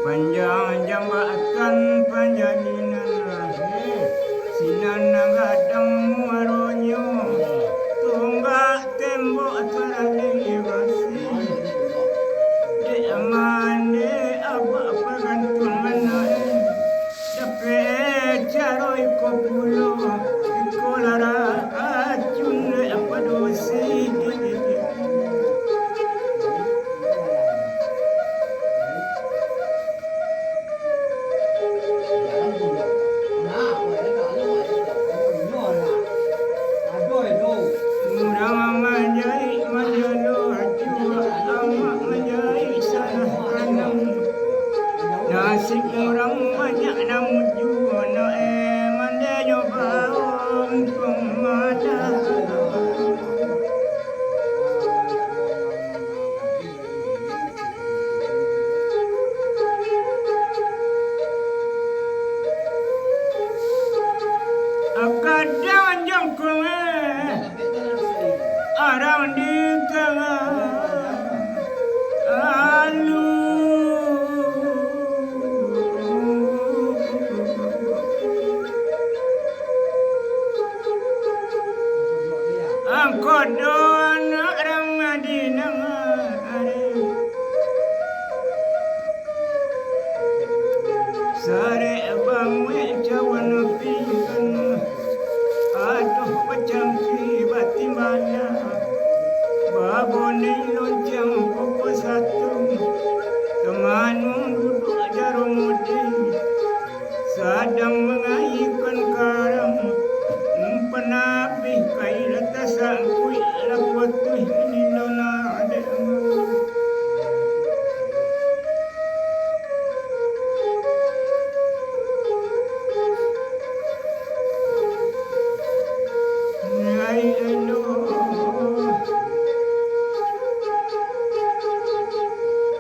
Panjang jambatan panjadinan sinan gadang muaronyo tunggak tembok terali basi de amande apa gantung manai dape caroi kopulo ikolara acun apa dosi Arang di tengah alu angkot don orang Madinah sare bangwe cawan pingkan aduh pecang tiba-tibanya baboni lonceng pokok satu temanu duduk jarumudi sedang mengayukan karang penapi kaila tasangkui lapotui ini lona ada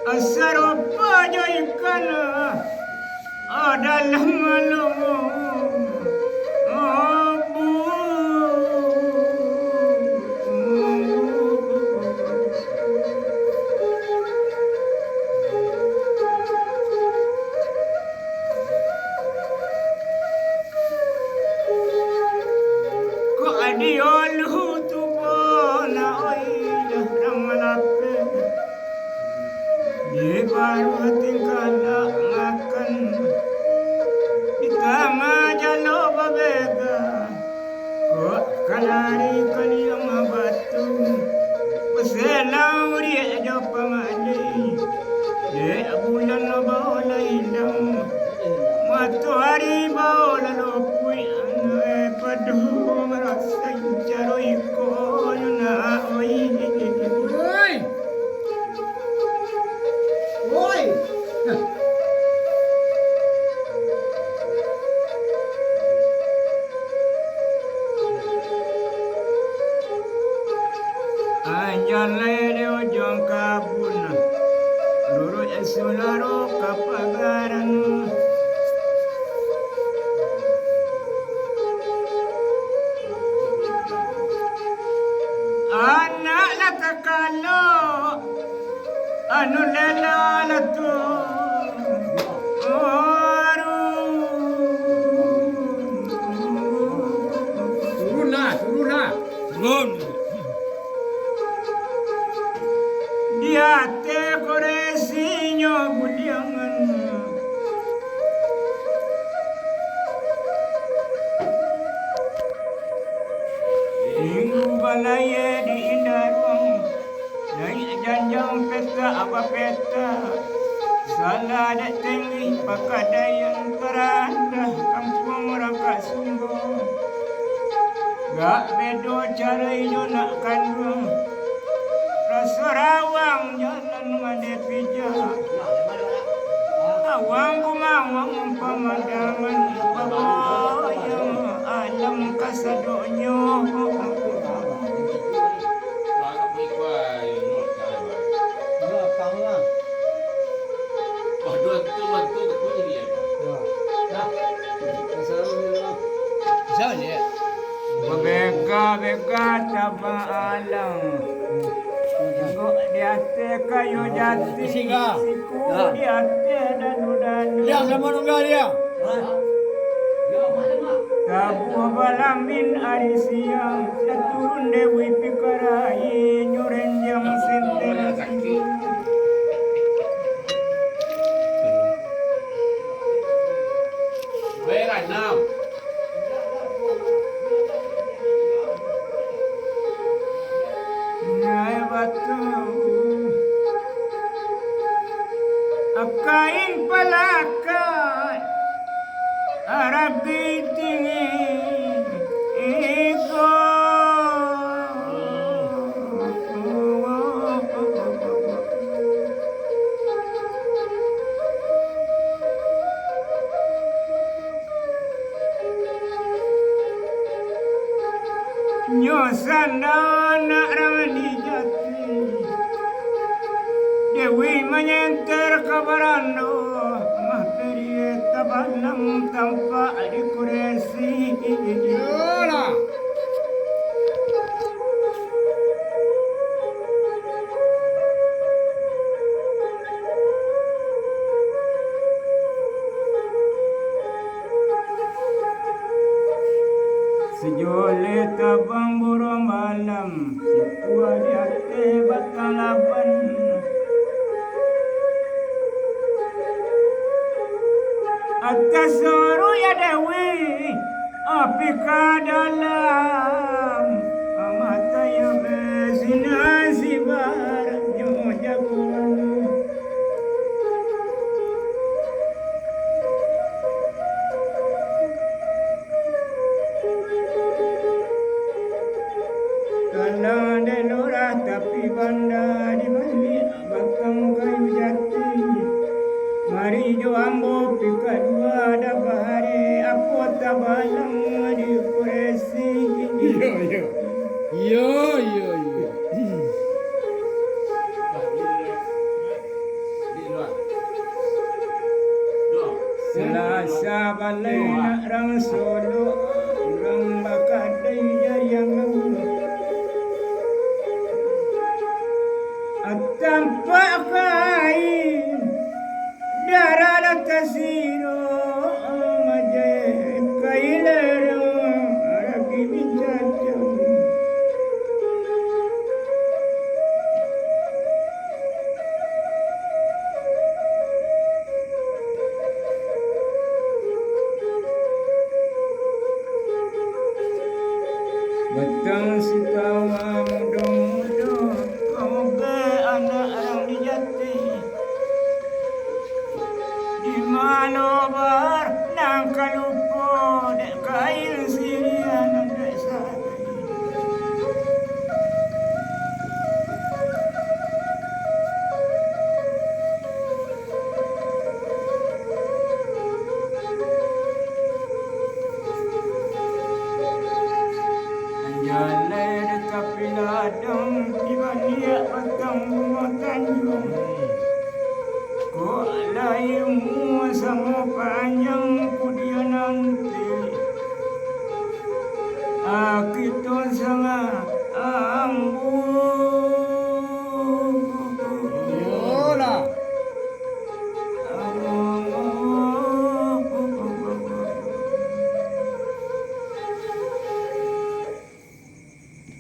Asaropa joikana dalam malumu abu ko adiolu tubona oida ramalape di Parwati kala makan di tengah jalo babega kok kalari kaliang batu beselang dia japa mali de bulan bawa ilang matahari Kadayan Paranda Kampung Rakasumbo gak bedo cara hidup nak kandung Rasarawang jalan madepija awang kumawang pemandangan babayang alam kasadonyo Bega taba alang Go diate kayu jati siku diate danu Dia sama nunggal dia. Tabu balamin ari siang Saturun dewi pikarai nyuren jam senten Beranam. Nyai batu Akain palakai Arabi tingin Ego Nyosana ramadi jati Dewi menyenter kabarando Materi tabalam tanpa dikuresi Yola. Sejole tabang burung malam Situa di hati batang laban Atas soru ya dewi Api dalam Amata ya bezina si barat Jagoan Tanah denora tapi banda di balik batang kayu jati Mari jo ambo pika dua ada bahare aku tabalang di kuresi Yo. Selasa balai nak rang solo rang bakadai yang Atampak kain darah latasiro majai kailarang aragi bincang Batang si tawa muda-muda Kau ke anak orang di jati Di mana bar nang kalupo Dek kail sirian dek sarai Anjalai dekat piladang Di balik batang bunga tanjung Kok layumu sama panjang